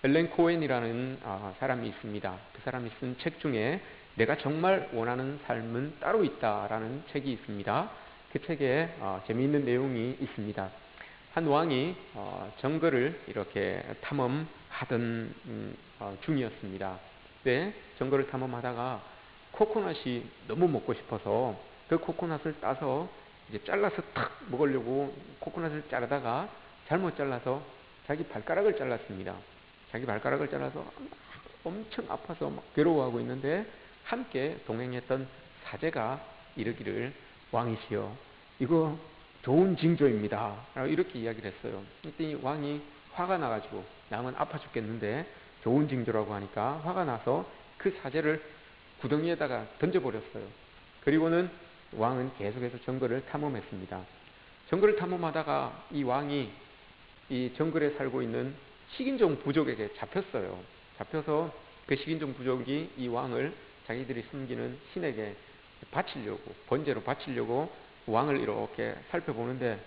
엘렌 코엔이라는 사람이 있습니다. 그 사람이 쓴 책 중에 내가 정말 원하는 삶은 따로 있다라는 책이 있습니다. 그 책에 재미있는 내용이 있습니다. 한 왕이 정글을 이렇게 탐험하던 중이었습니다. 그때 정글을 탐험하다가 코코넛이 너무 먹고 싶어서 그 코코넛을 따서 이제 잘라서 탁 먹으려고 코코넛을 자르다가 잘못 잘라서 자기 발가락을 잘랐습니다. 자기 발가락을 잘라서 엄청 아파서 막 괴로워하고 있는데 함께 동행했던 사제가 이르기를 왕이시여 이거 좋은 징조입니다 라고 이렇게 이야기를 했어요. 그랬더니 왕이 화가 나가지고 남은 아파 죽겠는데 좋은 징조라고 하니까 화가 나서 그 사제를 구덩이에다가 던져버렸어요. 그리고는 왕은 계속해서 정글을 탐험했습니다. 정글을 탐험하다가 이 왕이 이 정글에 살고 있는 식인종 부족에게 잡혔어요. 잡혀서 그 식인종 부족이 이 왕을 자기들이 숨기는 신에게 바치려고, 번제로 바치려고 왕을 이렇게 살펴보는데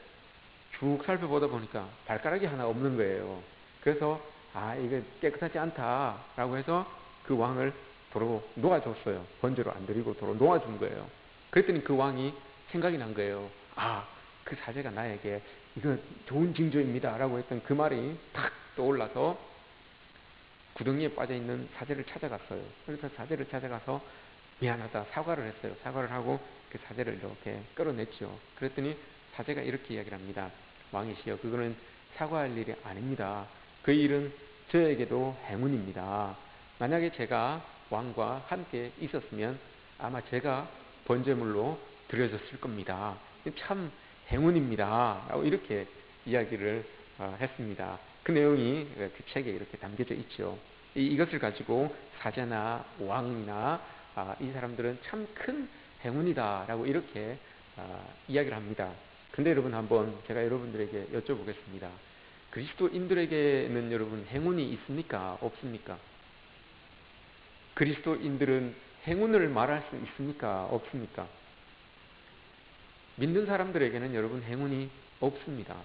쭉 살펴보다 보니까 발가락이 하나 없는 거예요. 그래서 이게 깨끗하지 않다라고 해서 그 왕을 도로 놓아줬어요. 번제로 안 드리고 도로 놓아준 거예요. 그랬더니 그 왕이 생각이 난 거예요. 그 사제가 나에게 이거 좋은 징조입니다 라고 했던 그 말이 탁 떠올라서 구덩이에 빠져있는 사제를 찾아갔어요. 그래서 사제를 찾아가서 미안하다 사과를 했어요. 사과를 하고 그 사제를 이렇게 끌어냈죠. 그랬더니 사제가 이렇게 이야기를 합니다. 왕이시여 그거는 사과할 일이 아닙니다. 그 일은 저에게도 행운입니다. 만약에 제가 왕과 함께 있었으면 아마 제가 번제물로 드려졌을 겁니다. 참 행운입니다 라고 이렇게 이야기를 했습니다. 그 내용이 그 책에 이렇게 담겨져 있죠. 이것을 가지고 사제나 왕이나 이 사람들은 참 큰 행운이다 라고 이렇게 이야기를 합니다. 근데 여러분 한번 제가 여러분들에게 여쭤보겠습니다. 그리스도인들에게는 여러분 행운이 있습니까? 없습니까? 그리스도인들은 행운을 말할 수 있습니까? 없습니까? 믿는 사람들에게는 여러분 행운이 없습니다.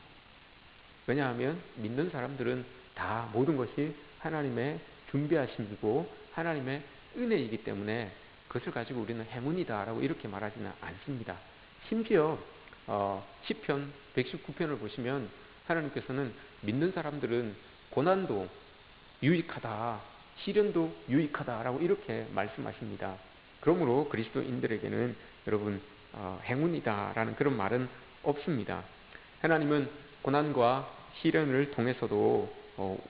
왜냐하면 믿는 사람들은 다 모든 것이 하나님의 준비하심이고 하나님의 은혜이기 때문에 그것을 가지고 우리는 행운이다 라고 이렇게 말하지는 않습니다. 심지어 시편 119편을 보시면 하나님께서는 믿는 사람들은 고난도 유익하다, 시련도 유익하다라고 이렇게 말씀하십니다. 그러므로 그리스도인들에게는 여러분 행운이다라는 그런 말은 없습니다. 하나님은 고난과 시련을 통해서도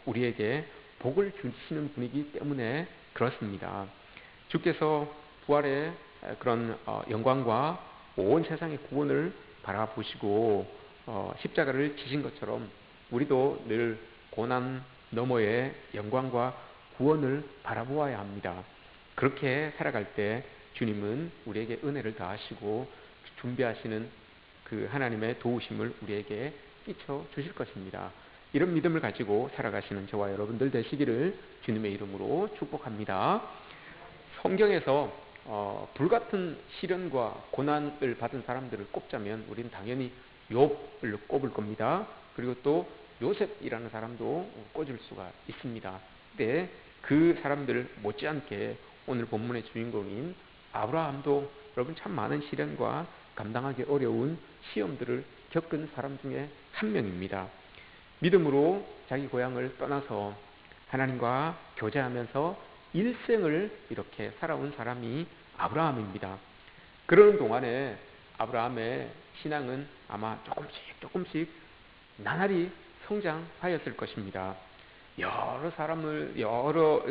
우리에게 복을 주시는 분이기 때문에 그렇습니다. 주께서 부활의 그런 영광과 온 세상의 구원을 바라보시고 십자가를 지신 것처럼 우리도 늘 고난 너머의 영광과 구원을 바라보아야 합니다. 그렇게 살아갈 때 주님은 우리에게 은혜를 다하시고 준비하시는 그 하나님의 도우심을 우리에게 끼쳐 주실 것입니다. 이런 믿음을 가지고 살아가시는 저와 여러분들 되시기를 주님의 이름으로 축복합니다. 성경에서 불같은 시련과 고난을 받은 사람들을 꼽자면 우리는 당연히 욥을 꼽을 겁니다. 그리고 또 요셉이라는 사람도 꼽을 수가 있습니다. 근데 그 사람들 못지않게 오늘 본문의 주인공인 아브라함도 여러분 참 많은 시련과 감당하기 어려운 시험들을 겪은 사람 중에 한 명입니다. 믿음으로 자기 고향을 떠나서 하나님과 교제하면서 일생을 이렇게 살아온 사람이 아브라함입니다. 그러는 동안에 아브라함의 신앙은 아마 조금씩 나날이 성장하였을 것입니다. 여러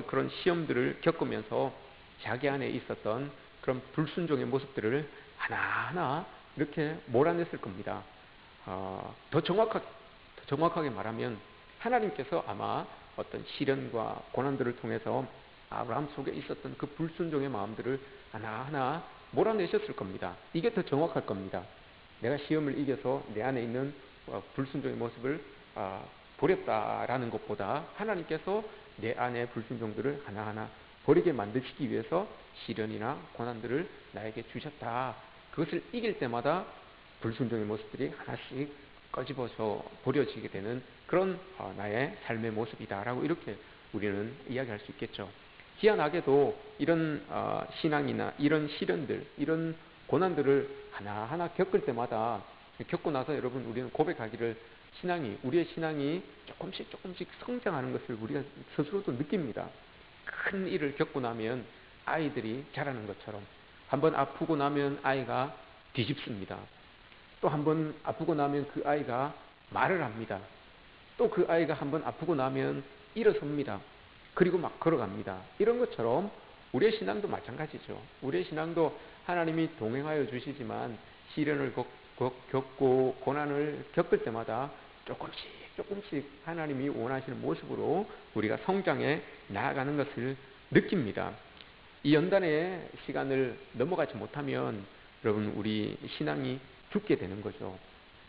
그런 시험들을 겪으면서 자기 안에 있었던 그런 불순종의 모습들을 하나하나 이렇게 몰아냈을 겁니다. 더 정확하게 말하면 하나님께서 아마 어떤 시련과 고난들을 통해서 아브라함 속에 있었던 그 불순종의 마음들을 하나하나 몰아내셨을 겁니다. 이게 더 정확할 겁니다. 내가 시험을 이겨서 내 안에 있는 불순종의 모습을 버렸다라는 것보다 하나님께서 내 안의 불순종들을 하나하나 버리게 만드시기 위해서 시련이나 고난들을 나에게 주셨다. 그것을 이길 때마다 불순종의 모습들이 하나씩 꺼집어서 버려지게 되는 그런 나의 삶의 모습이다라고 이렇게 우리는 이야기할 수 있겠죠. 희한하게도 이런 신앙이나 이런 시련들, 이런 고난들을 하나하나 겪을 때마다 겪고 나서 여러분 우리는 고백하기를 우리의 신앙이 조금씩 성장하는 것을 우리가 스스로도 느낍니다. 큰 일을 겪고 나면 아이들이 자라는 것처럼 한번 아프고 나면 아이가 뒤집습니다. 또 한번 아프고 나면 그 아이가 말을 합니다. 또 그 아이가 한번 아프고 나면 일어섭니다. 그리고 막 걸어갑니다. 이런 것처럼 우리의 신앙도 마찬가지죠. 우리의 신앙도 하나님이 동행하여 주시지만 시련을 겪고 고난을 겪을 때마다 조금씩 하나님이 원하시는 모습으로 우리가 성장해 나아가는 것을 느낍니다. 이 연단의 시간을 넘어가지 못하면 여러분 우리 신앙이 죽게 되는 거죠.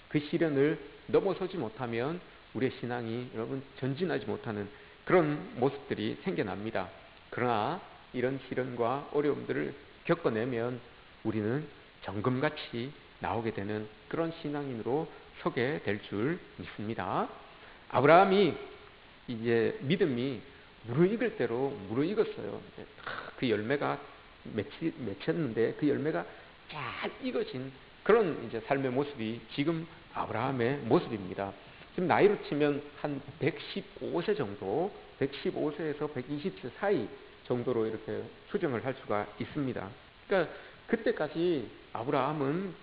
그 시련을 넘어서지 못하면 우리의 신앙이 여러분 전진하지 못하는 그런 모습들이 생겨납니다. 그러나 이런 시련과 어려움들을 겪어내면 우리는 정금같이 나오게 되는 그런 신앙인으로 서게 될 줄 믿습니다. 아브라함이 이제 믿음이 무르익을 대로 무르익었어요. 그 열매가 맺혔는데 그 열매가 잘 익어진 그런 이제 삶의 모습이 지금 아브라함의 모습입니다. 지금 나이로 치면 한 115세 정도, 115세에서 120세 사이 정도로 이렇게 추정을 할 수가 있습니다. 그러니까 그때까지 아브라함은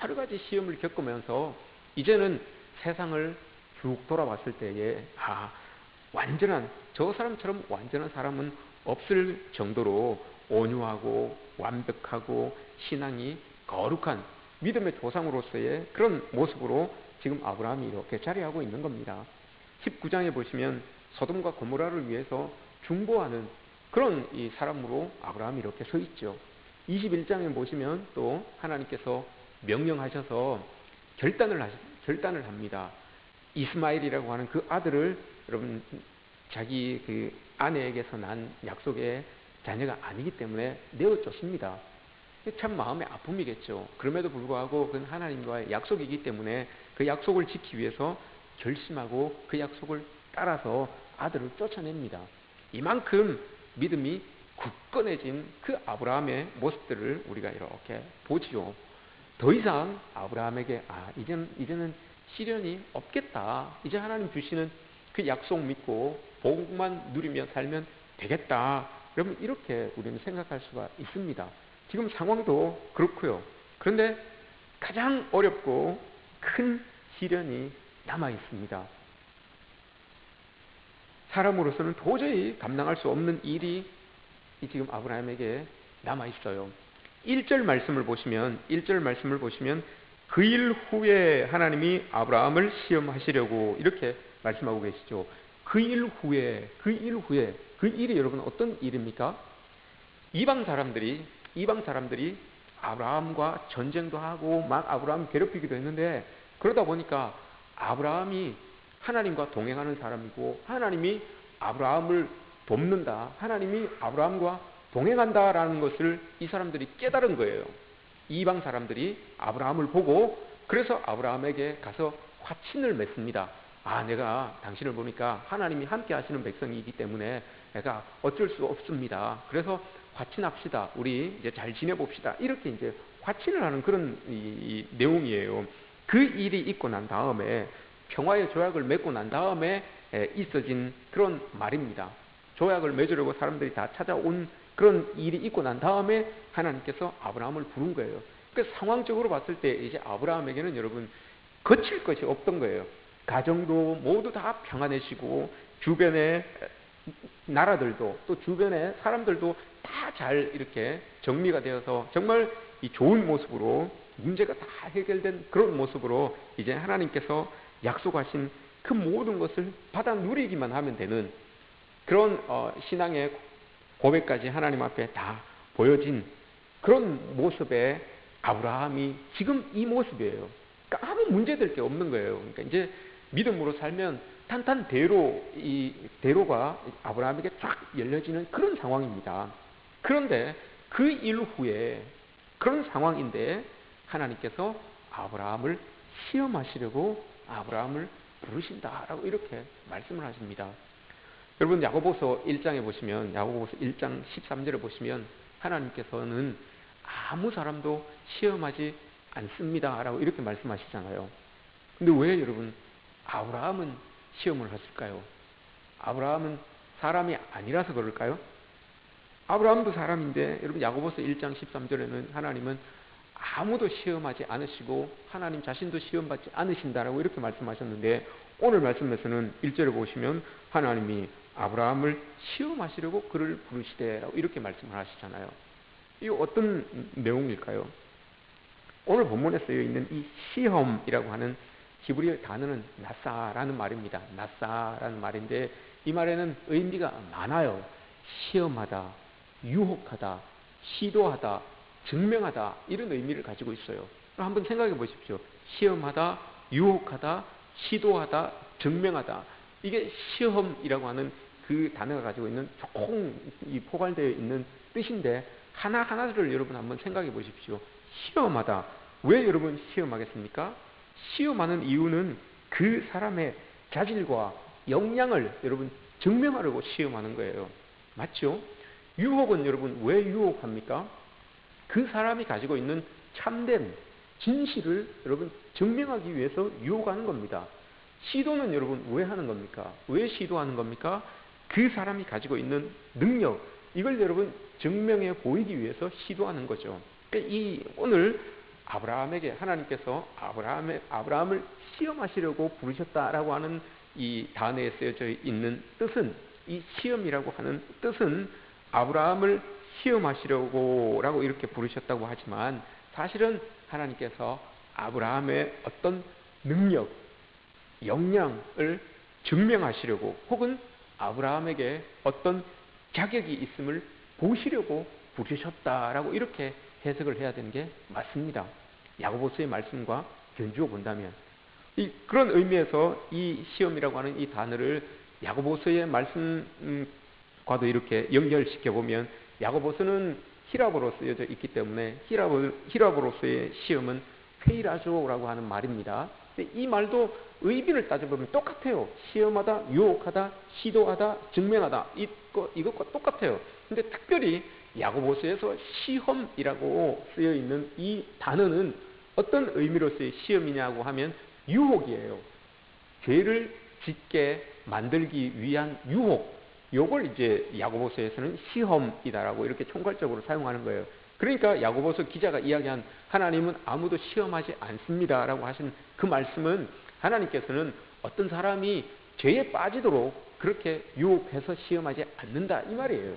여러 가지 시험을 겪으면서 이제는 세상을 쭉 돌아봤을 때에 저 사람처럼 완전한 사람은 없을 정도로 온유하고 완벽하고 신앙이 거룩한 믿음의 조상으로서의 그런 모습으로 지금 아브라함이 이렇게 자리하고 있는 겁니다. 19장에 보시면 소돔과 고모라를 위해서 중보하는 그런 이 사람으로 아브라함이 이렇게 서 있죠. 21장에 보시면 또 하나님께서 명령하셔서 결단을 합니다. 이스마엘이라고 하는 그 아들을 여러분 자기 그 아내에게서 난 약속의 자녀가 아니기 때문에 내어쫓습니다. 참 마음의 아픔이겠죠. 그럼에도 불구하고 그건 하나님과의 약속이기 때문에 그 약속을 지키기 위해서 결심하고 그 약속을 따라서 아들을 쫓아냅니다. 이만큼 믿음이 굳건해진 그 아브라함의 모습들을 우리가 이렇게 보지요. 더 이상 아브라함에게 이제는 시련이 없겠다. 이제 하나님 주시는 그 약속 믿고 복만 누리며 살면 되겠다. 여러분 이렇게 우리는 생각할 수가 있습니다. 지금 상황도 그렇고요. 그런데 가장 어렵고 큰 시련이 남아 있습니다. 사람으로서는 도저히 감당할 수 없는 일이 지금 아브라함에게 남아 있어요. 1절 말씀을 보시면 그 일 후에 하나님이 아브라함을 시험하시려고 이렇게 말씀하고 계시죠. 그 일 후에 그 일이 여러분 어떤 일입니까? 이방 사람들이 아브라함과 전쟁도 하고 막 아브라함 괴롭히기도 했는데 그러다 보니까 아브라함이 하나님과 동행하는 사람이고 하나님이 아브라함을 돕는다. 하나님이 아브라함과 동행한다라는 것을 이 사람들이 깨달은 거예요. 이방 사람들이 아브라함을 보고 그래서 아브라함에게 가서 화친을 맺습니다. 내가 당신을 보니까 하나님이 함께 하시는 백성이기 때문에 내가 어쩔 수 없습니다. 그래서 화친합시다. 우리 이제 잘 지내봅시다. 이렇게 이제 화친을 하는 그런 이 내용이에요. 그 일이 있고 난 다음에 평화의 조약을 맺고 난 다음에 있어진 그런 말입니다. 조약을 맺으려고 사람들이 다 찾아온 그런 일이 있고 난 다음에 하나님께서 아브라함을 부른 거예요. 그러니까 상황적으로 봤을 때 이제 아브라함에게는 여러분 거칠 것이 없던 거예요. 가정도 모두 다 평안해지고 주변의 나라들도 또 주변의 사람들도 다 잘 이렇게 정리가 되어서 정말 이 좋은 모습으로 문제가 다 해결된 그런 모습으로 이제 하나님께서 약속하신 그 모든 것을 받아 누리기만 하면 되는 그런 신앙의 고백까지 하나님 앞에 다 보여진 그런 모습의 아브라함이 지금 이 모습이에요. 그러니까 아무 문제될 게 없는 거예요. 그러니까 이제 믿음으로 살면 탄탄대로 이 대로가 아브라함에게 쫙 열려지는 그런 상황입니다. 그런데 그 일 후에 그런 상황인데 하나님께서 아브라함을 시험하시려고 아브라함을 부르신다라고 이렇게 말씀을 하십니다. 여러분 야고보서 1장에 보시면, 야고보서 1장 13절에 보시면 하나님께서는 아무 사람도 시험하지 않습니다 라고 이렇게 말씀하시잖아요. 근데 왜 여러분 아브라함은 시험을 했을까요? 아브라함은 사람이 아니라서 그럴까요? 아브라함도 사람인데, 여러분 야고보서 1장 13절에는 하나님은 아무도 시험하지 않으시고 하나님 자신도 시험받지 않으신다라고 이렇게 말씀하셨는데, 오늘 말씀에서는 1절에 보시면 하나님이 아브라함을 시험하시려고 그를 부르시되라고 이렇게 말씀을 하시잖아요. 이 어떤 내용일까요? 오늘 본문에 쓰여 있는 이 시험이라고 하는 히브리어 단어는 나사라는 말입니다. 나사라는 말인데, 이 말에는 의미가 많아요. 시험하다, 유혹하다, 시도하다, 증명하다, 이런 의미를 가지고 있어요. 한번 생각해 보십시오. 시험하다, 유혹하다, 시도하다, 증명하다. 이게 시험이라고 하는 그 단어가 가지고 있는 총 포괄되어 있는 뜻인데, 하나하나를 여러분 한번 생각해 보십시오. 시험하다. 왜 여러분 시험하겠습니까? 시험하는 이유는 그 사람의 자질과 역량을 여러분 증명하려고 시험하는 거예요. 맞죠? 유혹은 여러분 왜 유혹합니까? 그 사람이 가지고 있는 참된 진실을 여러분 증명하기 위해서 유혹하는 겁니다. 시도는 여러분 왜 하는 겁니까? 왜 시도하는 겁니까? 그 사람이 가지고 있는 능력, 이걸 여러분 증명해 보이기 위해서 시도하는 거죠. 오늘 아브라함에게 하나님께서 아브라함을 시험하시려고 부르셨다라고 하는 이 단어에 쓰여져 있는 뜻은, 이 시험이라고 하는 뜻은 아브라함을 시험하시려고라고 이렇게 부르셨다고 하지만, 사실은 하나님께서 아브라함의 어떤 능력, 역량을 증명하시려고, 혹은 아브라함에게 어떤 자격이 있음을 보시려고 부르셨다라고 이렇게 해석을 해야 되는 게 맞습니다. 야고보서의 말씀과 견주어 본다면, 그런 의미에서 이 시험이라고 하는 이 단어를 야고보서의 말씀과도 이렇게 연결시켜 보면, 야고보서는 히라보로 쓰여져 있기 때문에 히라보로서의 시험은 페이라조라고 하는 말입니다. 근데 이 말도 의미를 따져보면 똑같아요. 시험하다, 유혹하다, 시도하다, 증명하다, 이것과 똑같아요. 근데 특별히 야고보서에서 시험이라고 쓰여 있는 이 단어는 어떤 의미로서의 시험이냐고 하면 유혹이에요. 죄를 짓게 만들기 위한 유혹. 요걸 이제 야고보서에서는 시험이다라고 이렇게 총괄적으로 사용하는 거예요. 그러니까 야고보서 기자가 이야기한 하나님은 아무도 시험하지 않습니다라고 하신 그 말씀은, 하나님께서는 어떤 사람이 죄에 빠지도록 그렇게 유혹해서 시험하지 않는다 이 말이에요.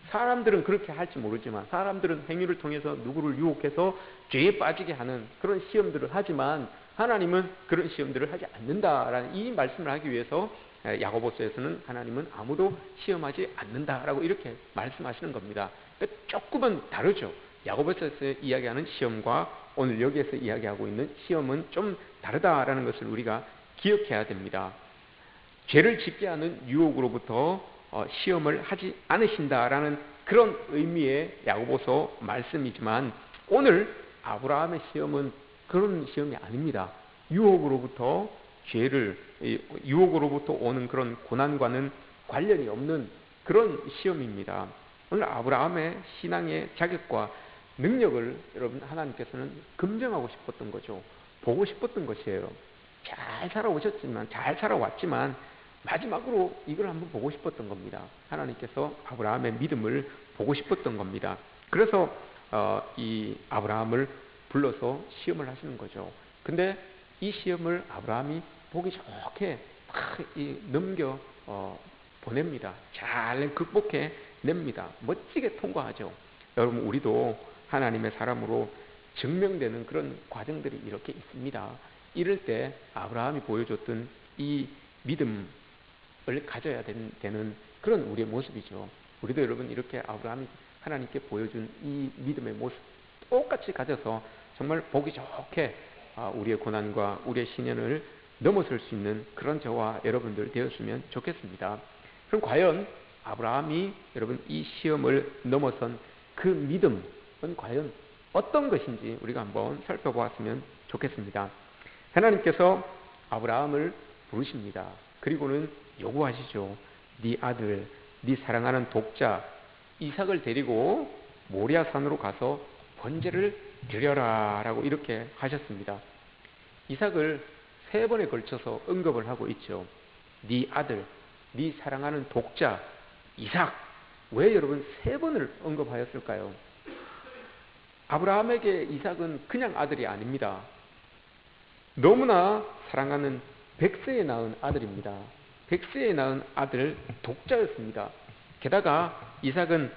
사람들은 그렇게 할지 모르지만, 사람들은 행위를 통해서 누구를 유혹해서 죄에 빠지게 하는 그런 시험들을 하지만, 하나님은 그런 시험들을 하지 않는다라는 이 말씀을 하기 위해서 야고보서에서는 하나님은 아무도 시험하지 않는다라고 이렇게 말씀하시는 겁니다. 그러니까 조금은 다르죠. 야고보서에서 이야기하는 시험과 오늘 여기에서 이야기하고 있는 시험은 좀 다르다라는 것을 우리가 기억해야 됩니다. 죄를 짓게 하는 유혹으로부터 시험을 하지 않으신다라는 그런 의미의 야고보서 말씀이지만, 오늘 아브라함의 시험은 그런 시험이 아닙니다. 유혹으로부터 오는 그런 고난과는 관련이 없는 그런 시험입니다. 오늘 아브라함의 신앙의 자격과 능력을 여러분 하나님께서는 검증하고 싶었던 거죠. 보고 싶었던 것이에요. 잘 살아왔지만 마지막으로 이걸 한번 보고 싶었던 겁니다. 하나님께서 아브라함의 믿음을 보고 싶었던 겁니다. 그래서 이 아브라함을 불러서 시험을 하시는 거죠. 근데 이 시험을 아브라함이 보기 좋게 넘겨 보냅니다. 잘 극복해 냅니다. 멋지게 통과하죠. 여러분, 우리도 하나님의 사람으로 증명되는 그런 과정들이 이렇게 있습니다. 이럴 때 아브라함이 보여줬던 이 믿음을 가져야 되는 그런 우리의 모습이죠. 우리도 여러분 이렇게 아브라함이 하나님께 보여준 이 믿음의 모습 똑같이 가져서 정말 보기 좋게 우리의 고난과 우리의 시련을 넘어설 수 있는 그런 저와 여러분들 되었으면 좋겠습니다. 그럼 과연 아브라함이 여러분 이 시험을 넘어선 그 믿음은 과연 어떤 것인지 우리가 한번 살펴보았으면 좋겠습니다. 하나님께서 아브라함을 부르십니다. 그리고는 요구하시죠. 네 아들, 네 사랑하는 독자 이삭을 데리고 모리아산으로 가서 번제를 드려라 라고 이렇게 하셨습니다. 이삭을 3번에 걸쳐서 언급을 하고 있죠. 네 아들, 네 사랑하는 독자 이삭. 왜 여러분 3번을 언급하였을까요? 아브라함에게 이삭은 그냥 아들이 아닙니다. 너무나 사랑하는 백세에 낳은 아들입니다. 백세에 낳은 아들 독자였습니다. 게다가 이삭은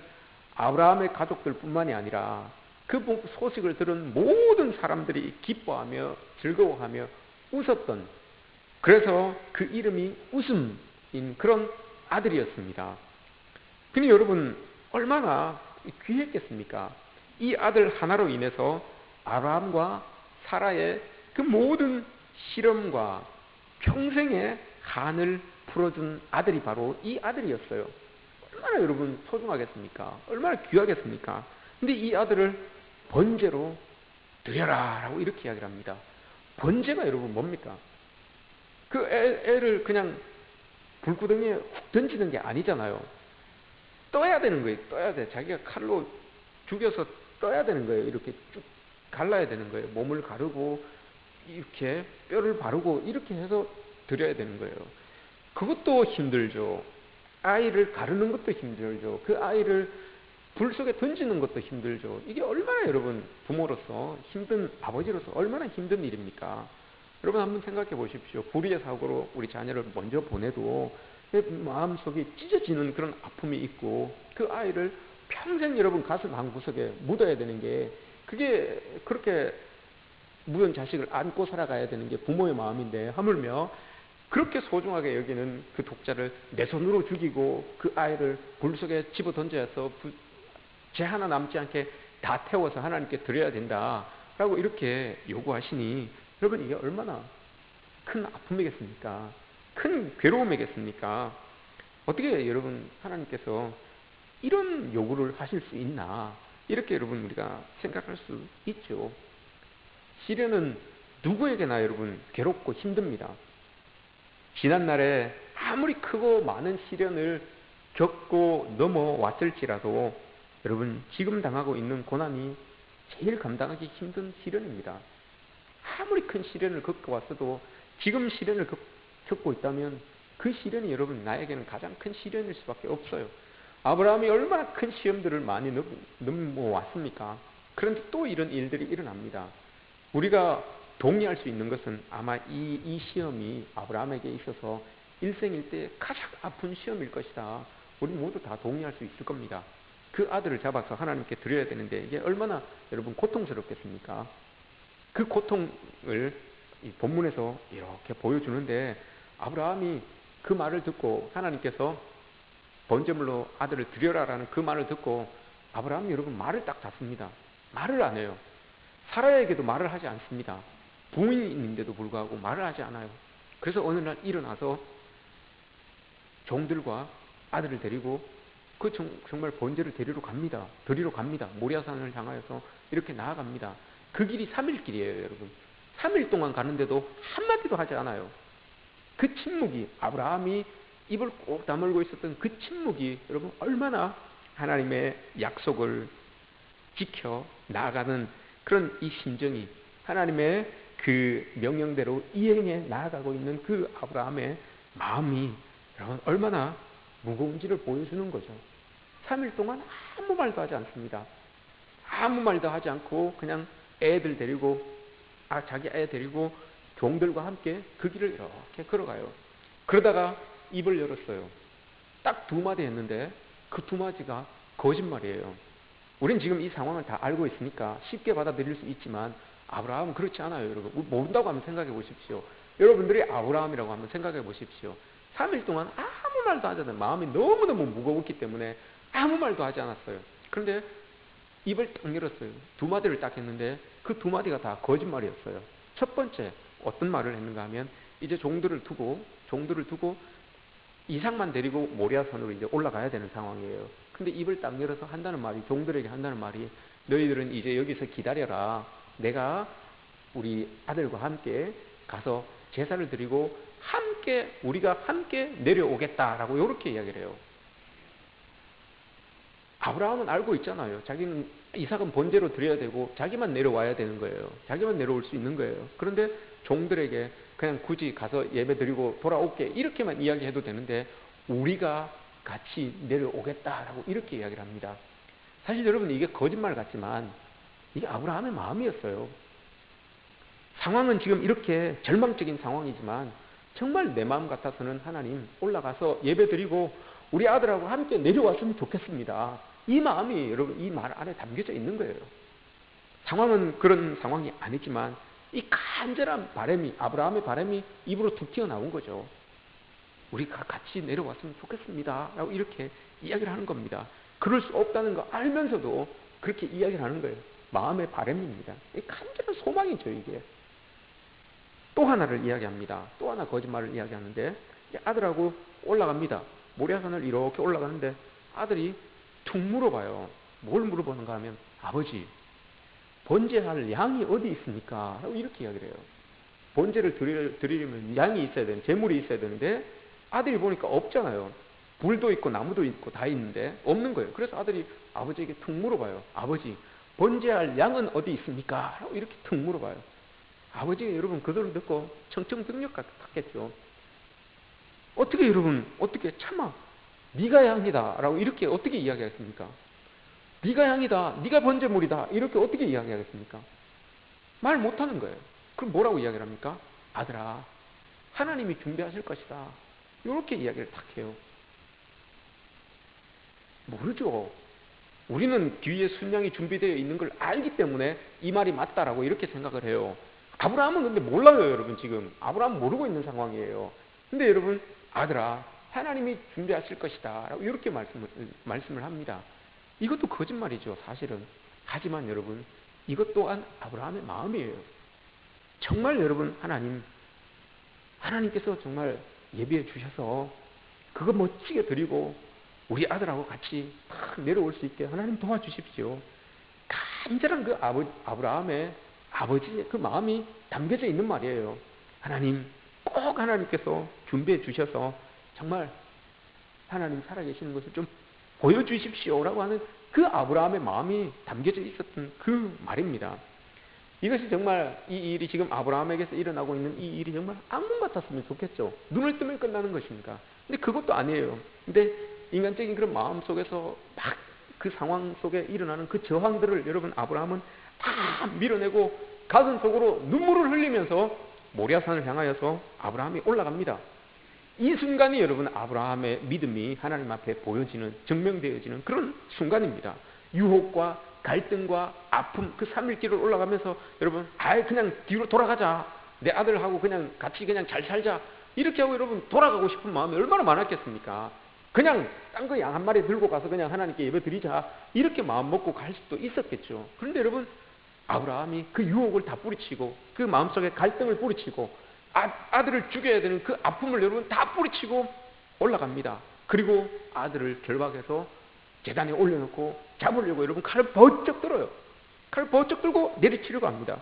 아브라함의 가족들 뿐만이 아니라 그 소식을 들은 모든 사람들이 기뻐하며 즐거워하며 웃었던, 그래서 그 이름이 웃음인 그런 아들이었습니다. 근데 여러분 얼마나 귀했겠습니까? 이 아들 하나로 인해서 아브라함과 사라의 그 모든 실험과 평생의 한을 풀어준 아들이 바로 이 아들이었어요. 얼마나 여러분 소중하겠습니까? 얼마나 귀하겠습니까? 근데 이 아들을 번제로 드려라 라고 이렇게 이야기를 합니다. 번제가 여러분 뭡니까? 그 애를 그냥 불구덩이에 훅 던지는 게 아니잖아요. 떠야 되는 거예요. 떠야 돼. 자기가 칼로 죽여서 떠야 되는 거예요. 이렇게 쭉 갈라야 되는 거예요. 몸을 가르고 이렇게 뼈를 바르고 이렇게 해서 드려야 되는 거예요. 그것도 힘들죠. 아이를 가르는 것도 힘들죠. 그 아이를 불 속에 던지는 것도 힘들죠. 이게 얼마나 여러분 부모로서 힘든, 아버지로서 얼마나 힘든 일입니까? 여러분 한번 생각해 보십시오. 불의의 사고로 우리 자녀를 먼저 보내도 마음속에 찢어지는 그런 아픔이 있고 그 아이를 평생 여러분 가슴 한구석에 묻어야 되는 게, 그게 그렇게 묻은 자식을 안고 살아가야 되는 게 부모의 마음인데, 하물며 그렇게 소중하게 여기는 그 독자를 내 손으로 죽이고 그 아이를 불 속에 집어 던져서 죄 하나 남지 않게 다 태워서 하나님께 드려야 된다라고 이렇게 요구하시니, 여러분 이게 얼마나 큰 아픔이겠습니까? 큰 괴로움이겠습니까? 어떻게 여러분 하나님께서 이런 요구를 하실 수 있나, 이렇게 여러분 우리가 생각할 수 있죠. 시련은 누구에게나 여러분 괴롭고 힘듭니다. 지난날에 아무리 크고 많은 시련을 겪고 넘어왔을지라도 여러분 지금 당하고 있는 고난이 제일 감당하기 힘든 시련입니다. 아무리 큰 시련을 겪어왔어도 지금 시련을 겪고 있다면 그 시련이 여러분 나에게는 가장 큰 시련일 수밖에 없어요. 아브라함이 얼마나 큰 시험들을 많이 넘어왔습니까? 그런데 또 이런 일들이 일어납니다. 우리가 동의할 수 있는 것은 아마 이 시험이 아브라함에게 있어서 일생일대 가장 아픈 시험일 것이다. 우리 모두 다 동의할 수 있을 겁니다. 그 아들을 잡아서 하나님께 드려야 되는데 이게 얼마나 여러분 고통스럽겠습니까? 그 고통을 이 본문에서 이렇게 보여주는데, 아브라함이 그 말을 듣고 하나님께서 번제물로 아들을 드려라라는 그 말을 듣고 아브라함이 여러분 말을 딱 닫습니다. 말을 안 해요. 사라에게도 말을 하지 않습니다. 부인인데도 불구하고 말을 하지 않아요. 그래서 어느 날 일어나서 종들과 아들을 데리고 그 정말 번제를 드리러 갑니다. 모리아산을 향하여서 이렇게 나아갑니다. 그 길이 3일 길이에요, 여러분. 3일 동안 가는데도 한마디도 하지 않아요. 그 침묵이, 아브라함이 입을 꼭 다물고 있었던 그 침묵이 여러분 얼마나 하나님의 약속을 지켜 나아가는 그런 이 심정이, 하나님의 그 명령대로 이행해 나아가고 있는 그 아브라함의 마음이 여러분 얼마나 무거운지를 보여주는 거죠. 3일 동안 아무 말도 하지 않습니다. 아무 말도 하지 않고 그냥 애들 데리고, 자기 애 데리고 종들과 함께 그 길을 이렇게 걸어가요. 그러다가 입을 열었어요. 딱 2마디 했는데 그 2마디가 거짓말이에요. 우린 지금 이 상황을 다 알고 있으니까 쉽게 받아들일 수 있지만 아브라함은 그렇지 않아요, 여러분. 모른다고 하면 생각해 보십시오. 여러분들이 아브라함이라고 한번 생각해 보십시오. 3일 동안 아무 말도 하지 않아요. 마음이 너무너무 무거웠기 때문에 아무 말도 하지 않았어요. 그런데 입을 딱 열었어요. 2마디를 딱 했는데 그 2마디가 다 거짓말이었어요. 첫 번째 어떤 말을 했는가 하면, 이제 종들을 두고 이삭만 데리고 모리아산으로 이제 올라가야 되는 상황이에요. 근데 입을 딱 열어서 한다는 말이, 종들에게 한다는 말이, 너희들은 이제 여기서 기다려라. 내가 우리 아들과 함께 가서 제사를 드리고 우리가 함께 내려오겠다라고 이렇게 이야기를 해요. 아브라함은 알고 있잖아요. 자기는 이삭은 번제로 드려야 되고 자기만 내려와야 되는 거예요. 자기만 내려올 수 있는 거예요. 그런데 종들에게 그냥 굳이 가서 예배 드리고 돌아올게 이렇게만 이야기해도 되는데 우리가 같이 내려오겠다라고 이렇게 이야기를 합니다. 사실 여러분 이게 거짓말 같지만 이게 아브라함의 마음이었어요. 상황은 지금 이렇게 절망적인 상황이지만 정말 내 마음 같아서는 하나님 올라가서 예배 드리고 우리 아들하고 함께 내려왔으면 좋겠습니다. 이 마음이 여러분 이 말 안에 담겨져 있는 거예요. 상황은 그런 상황이 아니지만 이 간절한 바람이 아브라함의 바람이 입으로 툭 튀어나온 거죠. 우리가 같이 내려왔으면 좋겠습니다 라고 이렇게 이야기를 하는 겁니다. 그럴 수 없다는 거 알면서도 그렇게 이야기를 하는 거예요. 마음의 바람입니다. 간절한 소망이죠. 이게 또 하나를 이야기합니다. 또 하나 거짓말을 이야기하는데 아들하고 올라갑니다. 모리아산을 이렇게 올라가는데 아들이 툭 물어봐요. 뭘 물어보는가 하면 아버지 번제할 양이 어디 있습니까? 라고 이렇게 이야기를 해요. 번제를 드리려면 양이 있어야 되는 제물이 있어야 되는데 아들이 보니까 없잖아요. 불도 있고 나무도 있고 다 있는데 없는 거예요. 그래서 아들이 아버지에게 툭 물어봐요. 아버지 번제할 양은 어디 있습니까? 라고 이렇게 툭 물어봐요. 아버지가 여러분 그 소리 듣고 청청병력 같겠죠. 어떻게 여러분 어떻게 참아 네가 양이다 라고 이렇게 어떻게 이야기하겠습니까? 네가 양이다 네가 번제물이다 이렇게 어떻게 이야기하겠습니까? 말 못하는 거예요. 그럼 뭐라고 이야기를 합니까? 아들아 하나님이 준비하실 것이다 이렇게 이야기를 딱 해요. 모르죠. 우리는 뒤에 순양이 준비되어 있는 걸 알기 때문에 이 말이 맞다라고 이렇게 생각을 해요. 아브라함은 근데 몰라요. 여러분 지금 아브라함은 모르고 있는 상황이에요. 근데 여러분 아들아 하나님이 준비하실 것이다 라고 이렇게 말씀을 합니다. 이것도 거짓말이죠 사실은. 하지만 여러분 이것 또한 아브라함의 마음이에요. 정말 여러분 하나님께서 정말 예비해 주셔서 그거 멋지게 드리고 우리 아들하고 같이 딱 내려올 수 있게 하나님 도와주십시오. 간절한 그 아브라함의 아버지의 그 마음이 담겨져 있는 말이에요. 하나님 꼭 하나님께서 준비해 주셔서 정말 하나님 살아계시는 것을 좀 보여주십시오라고 하는 그 아브라함의 마음이 담겨져 있었던 그 말입니다. 이것이 정말 이 일이 지금 아브라함에게서 일어나고 있는 이 일이 정말 악몽 같았으면 좋겠죠. 눈을 뜨면 끝나는 것입니까? 근데 그것도 아니에요. 근데 인간적인 그런 마음 속에서 막 그 상황 속에 일어나는 그 저항들을 여러분 아브라함은 다 밀어내고 가슴 속으로 눈물을 흘리면서 모리아산을 향하여서 아브라함이 올라갑니다. 이 순간이 여러분 아브라함의 믿음이 하나님 앞에 보여지는 증명되어지는 그런 순간입니다. 유혹과 갈등과 아픔 그 3일길을 올라가면서 여러분 그냥 뒤로 돌아가자 내 아들하고 그냥 같이 그냥 잘 살자 이렇게 하고 여러분 돌아가고 싶은 마음이 얼마나 많았겠습니까? 그냥 딴 거 양 한 마리 들고 가서 그냥 하나님께 예배 드리자 이렇게 마음 먹고 갈 수도 있었겠죠. 그런데 여러분 아브라함이 그 유혹을 다 뿌리치고 그 마음속에 갈등을 뿌리치고 아들을 죽여야 되는 그 아픔을 여러분 다 뿌리치고 올라갑니다. 그리고 아들을 결박해서 제단에 올려놓고 잡으려고 여러분 칼을 번쩍 들어요. 칼을 번쩍 들고 내리치려고 합니다.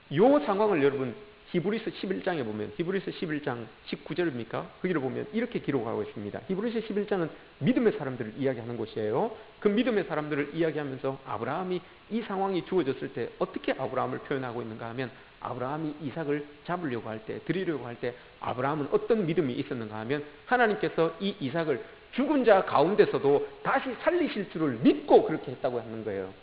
이 상황을 여러분 히브리서 11장에 보면 히브리서 11장 19절입니까? 거기를 보면 이렇게 기록하고 있습니다. 히브리서 11장은 믿음의 사람들을 이야기하는 곳이에요. 그 믿음의 사람들을 이야기하면서 아브라함이 이 상황이 주어졌을 때 어떻게 아브라함을 표현하고 있는가 하면 아브라함이 이삭을 잡으려고 할 때 드리려고 할 때 아브라함은 어떤 믿음이 있었는가 하면 하나님께서 이 이삭을 죽은 자 가운데서도 다시 살리실 줄을 믿고 그렇게 했다고 하는 거예요.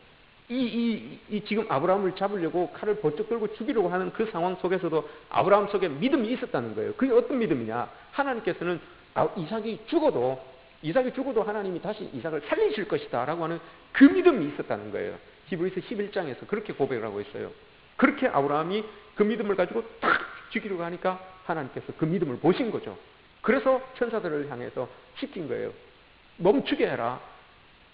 지금 아브라함을 잡으려고 칼을 번쩍 들고 죽이려고 하는 그 상황 속에서도 아브라함 속에 믿음이 있었다는 거예요. 그게 어떤 믿음이냐? 하나님께서는 이삭이 죽어도 하나님이 다시 이삭을 살리실 것이다 라고 하는 그 믿음이 있었다는 거예요. 히브리서 11장에서 그렇게 고백을 하고 있어요. 그렇게 아브라함이 그 믿음을 가지고 딱 죽이려고 하니까 하나님께서 그 믿음을 보신 거죠. 그래서 천사들을 향해서 시킨 거예요. 멈추게 해라.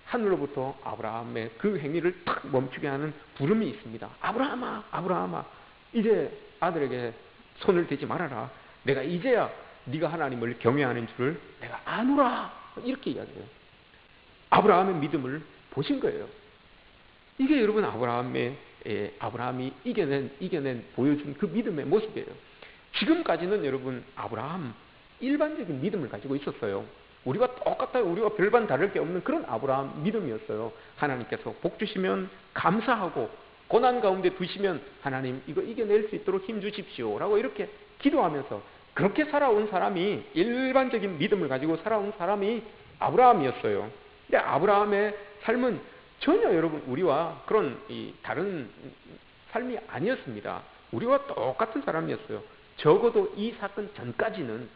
하늘로부터 아브라함의 그 행위를 탁 멈추게 하는 부름이 있습니다. 아브라함아, 아브라함아, 이제 아들에게 손을 대지 말아라. 내가 이제야 네가 하나님을 경외하는 줄을 내가 아노라. 이렇게 이야기해요. 아브라함의 믿음을 보신 거예요. 이게 여러분 아브라함이 이겨낸 보여준 그 믿음의 모습이에요. 지금까지는 여러분 아브라함 일반적인 믿음을 가지고 있었어요. 우리가 똑같아요. 우리가 별반 다를 게 없는 그런 아브라함 믿음이었어요. 하나님께서 복 주시면 감사하고 고난 가운데 두시면 하나님 이거 이겨낼 수 있도록 힘 주십시오 라고 이렇게 기도하면서 그렇게 살아온 사람이, 일반적인 믿음을 가지고 살아온 사람이 아브라함이었어요. 근데 아브라함의 삶은 전혀 여러분 우리와 그런 다른 삶이 아니었습니다. 우리와 똑같은 사람이었어요. 적어도 이 사건 전까지는.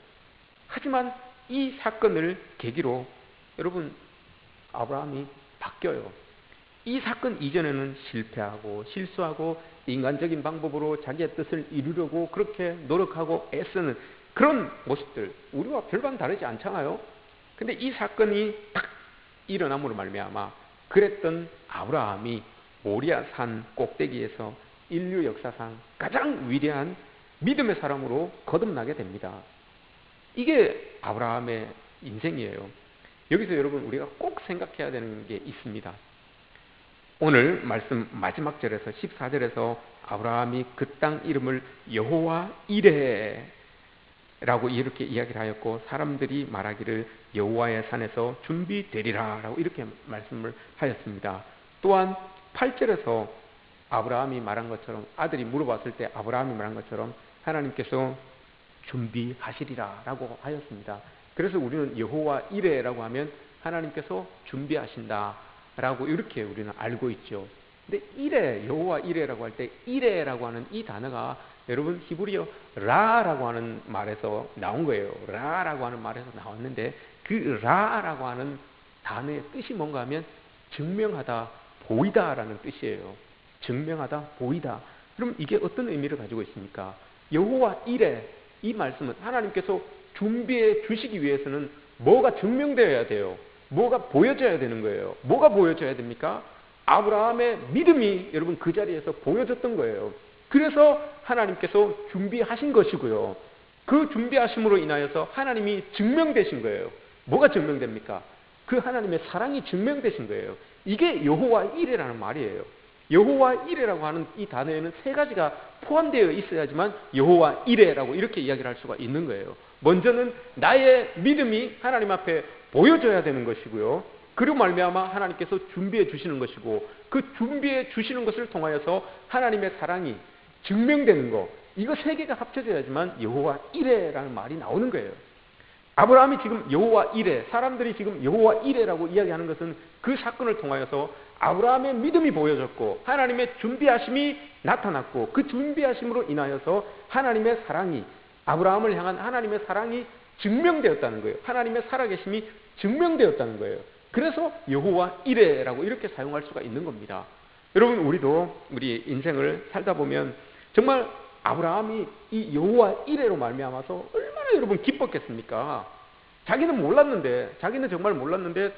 하지만 이 사건을 계기로 여러분 아브라함이 바뀌어요. 이 사건 이전에는 실패하고 실수하고 인간적인 방법으로 자기의 뜻을 이루려고 그렇게 노력하고 애쓰는 그런 모습들, 우리와 별반 다르지 않잖아요. 근데 이 사건이 딱 일어남으로 말미암아 그랬던 아브라함이 모리아 산 꼭대기에서 인류 역사상 가장 위대한 믿음의 사람으로 거듭나게 됩니다. 이게 아브라함의 인생이에요. 여기서 여러분 우리가 꼭 생각해야 되는 게 있습니다. 오늘 말씀 마지막 절에서 14절에서 아브라함이 그 땅 이름을 여호와 이레라고 이렇게 이야기를 하였고, 사람들이 말하기를 여호와의 산에서 준비되리라 라고 이렇게 말씀을 하였습니다. 또한 8절에서 아브라함이 말한 것처럼, 아들이 물어봤을 때 아브라함이 말한 것처럼 하나님께서 준비하시리라 라고 하였습니다. 그래서 우리는 여호와 이레라고 하면 하나님께서 준비하신다 라고 이렇게 우리는 알고 있죠. 근데 이레, 여호와 이레라고 할 때 이레라고 하는 이 단어가 여러분 히브리어 라라고 하는 말에서 나온 거예요. 라라고 하는 말에서 나왔는데 그 라라고 하는 단어의 뜻이 뭔가 하면 증명하다, 보이다 라는 뜻이에요. 증명하다, 보이다. 그럼 이게 어떤 의미를 가지고 있습니까? 여호와 이레, 이 말씀은 하나님께서 준비해 주시기 위해서는 뭐가 증명되어야 돼요. 뭐가 보여져야 되는 거예요. 뭐가 보여져야 됩니까? 아브라함의 믿음이 여러분 그 자리에서 보여졌던 거예요. 그래서 하나님께서 준비하신 것이고요. 그 준비하심으로 인하여서 하나님이 증명되신 거예요. 뭐가 증명됩니까? 그 하나님의 사랑이 증명되신 거예요. 이게 여호와 이레라는 말이에요. 여호와 이레라고 하는 이 단어에는 세 가지가 포함되어 있어야지만 여호와 이레라고 이렇게 이야기를 할 수가 있는 거예요. 먼저는 나의 믿음이 하나님 앞에 보여져야 되는 것이고요. 그리고 말미암아 하나님께서 준비해 주시는 것이고, 그 준비해 주시는 것을 통하여서 하나님의 사랑이 증명되는 것, 이거 세 개가 합쳐져야지만 여호와 이레라는 말이 나오는 거예요. 아브라함이 지금 여호와 이레, 사람들이 지금 여호와 이레라고 이야기하는 것은 그 사건을 통하여서 아브라함의 믿음이 보여졌고 하나님의 준비하심이 나타났고, 그 준비하심으로 인하여서 하나님의 사랑이, 아브라함을 향한 하나님의 사랑이 증명되었다는 거예요. 하나님의 살아계심이 증명되었다는 거예요. 그래서 여호와 이레라고 이렇게 사용할 수가 있는 겁니다. 여러분 우리도 우리 인생을 살다 보면 정말 아브라함이 이 여호와 이레로 말미암아서 얼마나 여러분 기뻤겠습니까? 자기는 몰랐는데, 자기는 정말 몰랐는데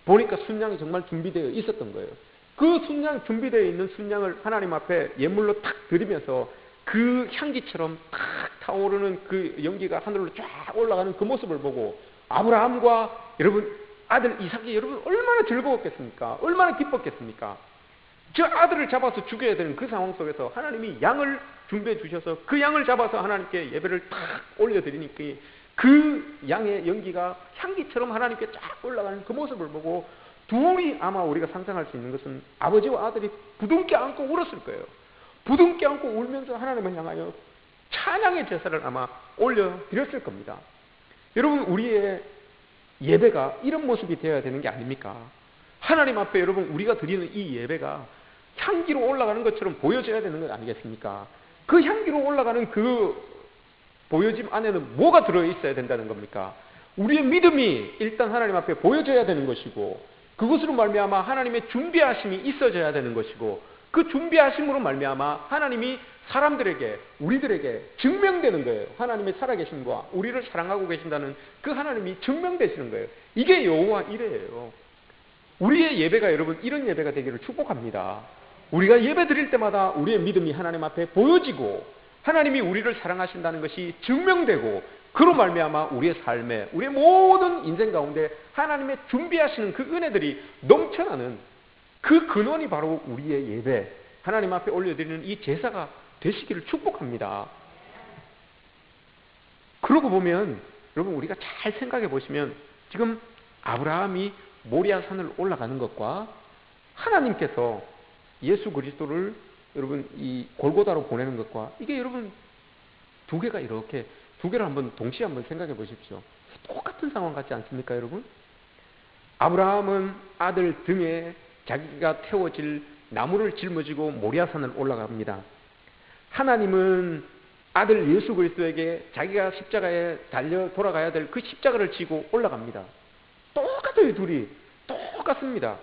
보니까 순양이 정말 준비되어 있었던 거예요. 그 순양, 준비되어 있는 순양을 하나님 앞에 예물로 탁 드리면서 그 향기처럼 탁 타오르는 그 연기가 하늘로 쫙 올라가는 그 모습을 보고 아브라함과 여러분 아들 이삭이 여러분 얼마나 즐거웠겠습니까? 얼마나 기뻤겠습니까? 저 아들을 잡아서 죽여야 되는 그 상황 속에서 하나님이 양을 준비해 주셔서 그 양을 잡아서 하나님께 예배를 탁 올려드리니까 그 양의 연기가 향기처럼 하나님께 쫙 올라가는 그 모습을 보고 둘이 아마 우리가 상상할 수 있는 것은 아버지와 아들이 부둥켜 안고 울었을 거예요. 부둥켜 안고 울면서 하나님을 향하여 찬양의 제사를 아마 올려드렸을 겁니다. 여러분 우리의 예배가 이런 모습이 되어야 되는 게 아닙니까? 하나님 앞에 여러분 우리가 드리는 이 예배가 향기로 올라가는 것처럼 보여져야 되는 것 아니겠습니까? 그 향기로 올라가는 그 보여짐 안에는 뭐가 들어있어야 된다는 겁니까? 우리의 믿음이 일단 하나님 앞에 보여져야 되는 것이고, 그것으로 말미암아 하나님의 준비하심이 있어져야 되는 것이고, 그 준비하심으로 말미암아 하나님이 사람들에게, 우리들에게 증명되는 거예요. 하나님의 살아계심과 우리를 사랑하고 계신다는 그 하나님이 증명되시는 거예요. 이게 여호와 이레예요. 우리의 예배가 여러분 이런 예배가 되기를 축복합니다. 우리가 예배 드릴 때마다 우리의 믿음이 하나님 앞에 보여지고 하나님이 우리를 사랑하신다는 것이 증명되고, 그로 말미암아 우리의 삶에, 우리의 모든 인생 가운데 하나님의 준비하시는 그 은혜들이 넘쳐나는 그 근원이 바로 우리의 예배, 하나님 앞에 올려드리는 이 제사가 되시기를 축복합니다. 그러고 보면 여러분 우리가 잘 생각해 보시면 지금 아브라함이 모리아산을 올라가는 것과 하나님께서 예수 그리스도를 여러분 이 골고다로 보내는 것과 이게 여러분 두 개가 이렇게 두 개를 한번 동시에 한번 생각해 보십시오. 똑같은 상황 같지 않습니까, 여러분? 아브라함은 아들 등에 자기가 태워질 나무를 짊어지고 모리아산을 올라갑니다. 하나님은 아들 예수 그리스도에게 자기가 십자가에 달려 돌아가야 될 그 십자가를 지고 올라갑니다. 똑같아요, 둘이. 똑같습니다.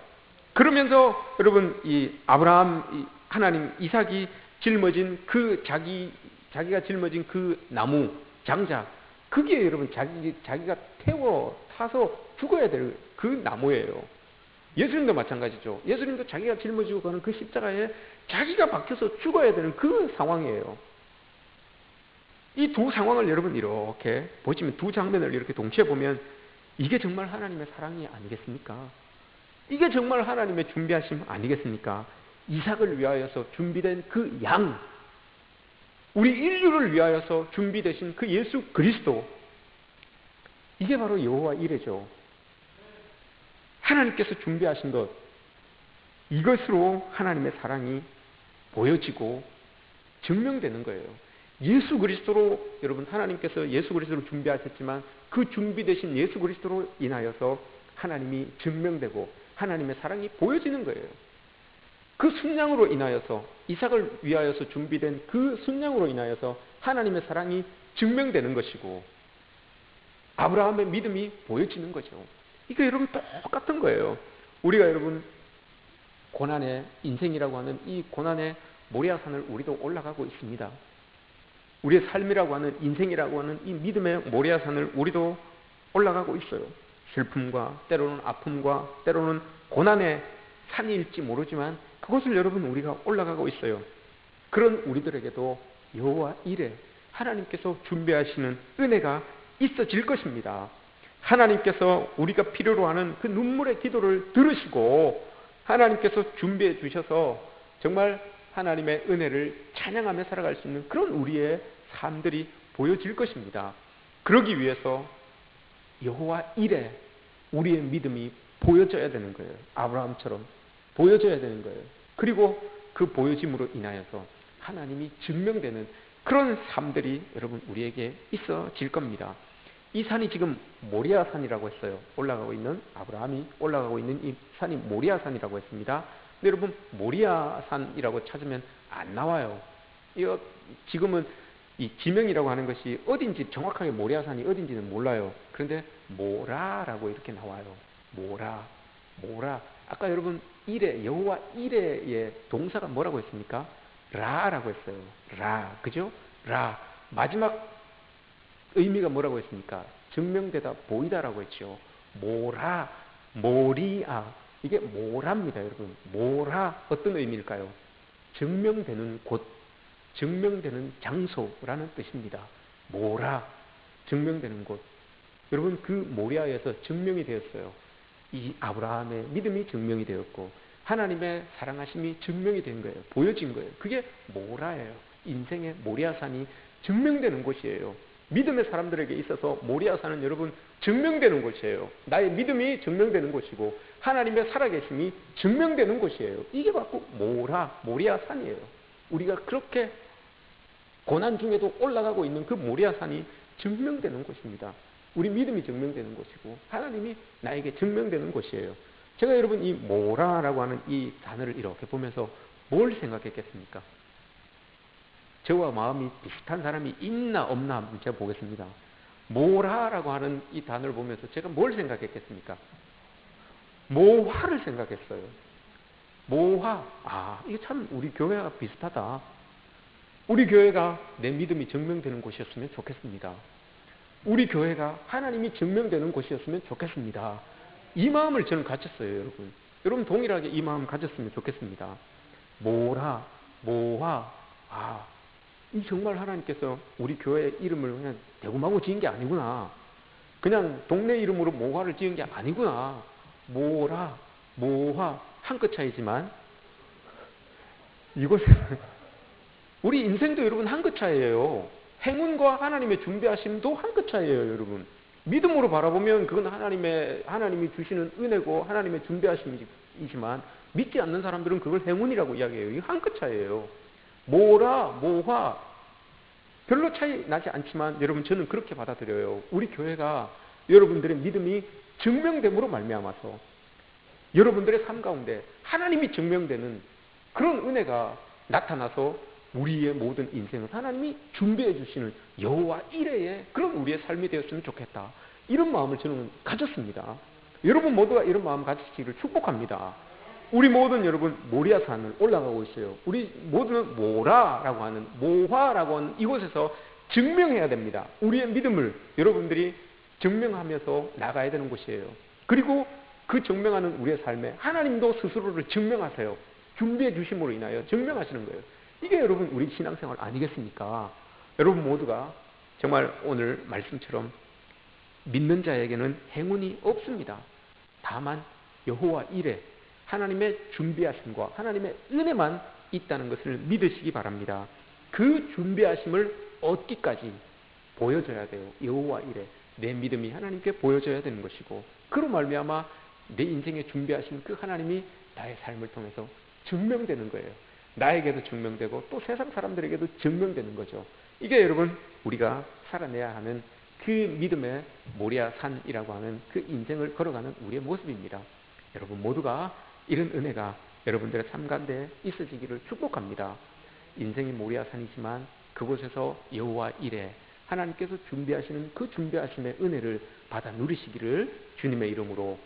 그러면서 여러분 이 아브라함 하나님 이삭이 짊어진 그 자기가 짊어진 그 나무 장자 그게 여러분 자기가 태워 타서 죽어야 될 그 나무예요. 예수님도 마찬가지죠. 예수님도 자기가 짊어지고 가는 그 십자가에 자기가 박혀서 죽어야 되는 그 상황이에요. 이 두 상황을 여러분 이렇게 보시면 두 장면을 이렇게 동시에 보면 이게 정말 하나님의 사랑이 아니겠습니까? 이게 정말 하나님의 준비하심 아니겠습니까? 이삭을 위하여서 준비된 그 양, 우리 인류를 위하여서 준비되신 그 예수 그리스도, 이게 바로 여호와 이레죠. 하나님께서 준비하신 것, 이것으로 하나님의 사랑이 보여지고 증명되는 거예요. 예수 그리스도로 여러분 하나님께서 예수 그리스도를 준비하셨지만 그 준비되신 예수 그리스도로 인하여서 하나님이 증명되고 하나님의 사랑이 보여지는 거예요. 그 순양으로 인하여서 이삭을 위하여서 준비된 그 순양으로 인하여서 하나님의 사랑이 증명되는 것이고 아브라함의 믿음이 보여지는 거죠. 이거 여러분 똑같은 거예요. 우리가 여러분 고난의 인생이라고 하는 이 고난의 모리아산을 우리도 올라가고 있습니다. 우리의 삶이라고 하는 인생이라고 하는 이 믿음의 모리아산을 우리도 올라가고 있어요. 슬픔과 때로는 아픔과 때로는 고난의 산일지 모르지만 그것을 여러분 우리가 올라가고 있어요. 그런 우리들에게도 여호와 이레 하나님께서 준비하시는 은혜가 있어질 것입니다. 하나님께서 우리가 필요로 하는 그 눈물의 기도를 들으시고 하나님께서 준비해 주셔서 정말 하나님의 은혜를 찬양하며 살아갈 수 있는 그런 우리의 삶들이 보여질 것입니다. 그러기 위해서 여호와 이레 우리의 믿음이 보여져야 되는 거예요. 아브라함처럼 보여져야 되는 거예요. 그리고 그 보여짐으로 인하여서 하나님이 증명되는 그런 삶들이 여러분 우리에게 있어질 겁니다. 이 산이 지금 모리아산이라고 했어요. 올라가고 있는 아브라함이 올라가고 있는 이 산이 모리아산이라고 했습니다. 근데 여러분 모리아산이라고 찾으면 안 나와요. 이거 지금은 이 지명이라고 하는 것이 어딘지 정확하게 모리아산이 어딘지는 몰라요. 그런데 모라라고 이렇게 나와요. 모라. 아까 여러분 이레 여호와 이레의 동사가 뭐라고 했습니까? 라라고 했어요. 라, 그죠? 라. 마지막 의미가 뭐라고 했습니까? 증명되다 보이다라고 했죠. 모라, 모리아. 이게 모라입니다, 여러분. 모라 어떤 의미일까요? 증명되는 곳, 증명되는 장소라는 뜻입니다. 모라, 증명되는 곳. 여러분 그 모리아에서 증명이 되었어요. 이 아브라함의 믿음이 증명이 되었고 하나님의 사랑하심이 증명이 된 거예요. 보여진 거예요. 그게 모라예요. 인생의 모리아산이 증명되는 곳이에요. 믿음의 사람들에게 있어서 모리아산은 여러분 증명되는 곳이에요. 나의 믿음이 증명되는 곳이고 하나님의 살아계심이 증명되는 곳이에요. 이게 바로 모리아산이에요. 우리가 그렇게 고난 중에도 올라가고 있는 그 모리아산이 증명되는 곳입니다. 우리 믿음이 증명되는 곳이고 하나님이 나에게 증명되는 곳이에요. 제가 여러분 이 모라라고 하는 이 단어를 이렇게 보면서 뭘 생각했겠습니까? 저와 마음이 비슷한 사람이 있나 없나 한번 제가 보겠습니다. 모라라고 하는 이 단어를 보면서 제가 뭘 생각했겠습니까? 모화를 생각했어요. 모화. 이게 참 우리 교회가 비슷하다. 우리 교회가 내 믿음이 증명되는 곳이었으면 좋겠습니다. 우리 교회가 하나님이 증명되는 곳이었으면 좋겠습니다. 이 마음을 저는 가졌어요, 여러분. 여러분 동일하게 이 마음 가졌으면 좋겠습니다. 모화. 이 정말 하나님께서 우리 교회 이름을 그냥 대구마구 지은 게 아니구나. 그냥 동네 이름으로 모화를 지은 게 아니구나. 모화 한 끗 차이지만 이곳에 우리 인생도 여러분 한 끗 차이예요. 행운과 하나님의 준비하심도 한 끗 차이예요, 여러분. 믿음으로 바라보면 그건 하나님이 주시는 은혜고 하나님의 준비하심이지만 믿지 않는 사람들은 그걸 행운이라고 이야기해요. 이거 한 끗 차이예요. 모라, 모화 별로 차이 나지 않지만 여러분 저는 그렇게 받아들여요. 우리 교회가 여러분들의 믿음이 증명됨으로 말미암아서 여러분들의 삶 가운데 하나님이 증명되는 그런 은혜가 나타나서 우리의 모든 인생을 하나님이 준비해 주시는 여호와 이레의 그런 우리의 삶이 되었으면 좋겠다. 이런 마음을 저는 가졌습니다. 여러분 모두가 이런 마음 가지시기를 축복합니다. 우리 모든 여러분 모리아산을 올라가고 있어요. 우리 모두는 모라라고 하는 모화라고 하는 이곳에서 증명해야 됩니다. 우리의 믿음을 여러분들이 증명하면서 나가야 되는 곳이에요. 그리고 그 증명하는 우리의 삶에 하나님도 스스로를 증명하세요. 준비해 주심으로 인하여 증명하시는 거예요. 이게 여러분 우리 신앙생활 아니겠습니까? 여러분 모두가 정말 오늘 말씀처럼 믿는 자에게는 행운이 없습니다. 다만 여호와 이레 하나님의 준비하심과 하나님의 은혜만 있다는 것을 믿으시기 바랍니다. 그 준비하심을 얻기까지 보여줘야 돼요. 여호와 이레 내 믿음이 하나님께 보여줘야 되는 것이고 그로 말미암아 내 인생에 준비하신 그 하나님이 나의 삶을 통해서 증명되는 거예요. 나에게도 증명되고 또 세상 사람들에게도 증명되는 거죠. 이게 여러분 우리가 살아내야 하는 그 믿음의 모리아산이라고 하는 그 인생을 걸어가는 우리의 모습입니다. 여러분 모두가 이런 은혜가 여러분들의 삶 가운데 있어지기를 축복합니다. 인생이 모리아산이지만 그곳에서 여호와 이레 하나님께서 준비하시는 그 준비하심의 은혜를 받아 누리시기를 주님의 이름으로